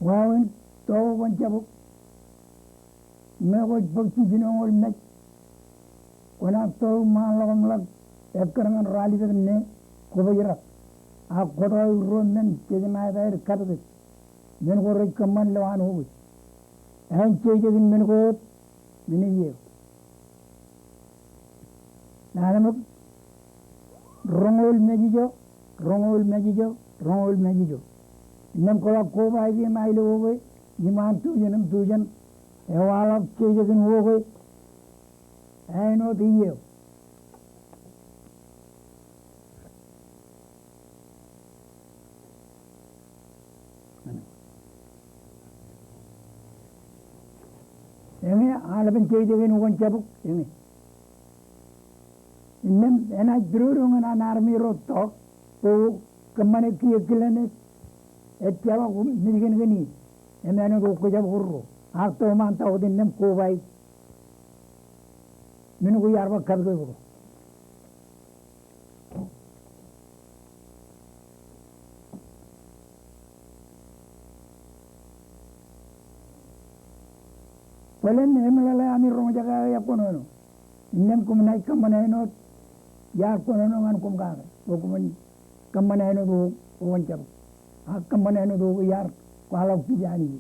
wawan to wan jabuk me ko bakti dinongol mek kona to malagam lag ekkarangan rali ne ko bayira a kodo ron tejna dair kadde men ko rek kaman lawan hobu en chejegin men ko miniye nanam rongol mejijo nam ko ko baagi mailo hobe iman tujanam tujan e wala chejegin hobe ay no diye enge alaben chejegin won chabuk enge innem ena drurungan anarmi rotto to kamane kiyekilane etyawa nigin gani emane ko jab hurro akto man ta odin nem ko bai minu ko yarba kargo ko palen emelala ami rong jaga yakono nem kum nay kamane no yar kono no ngan kum ga ko kum kamane no do won jab kamane no do yar ko ala pijani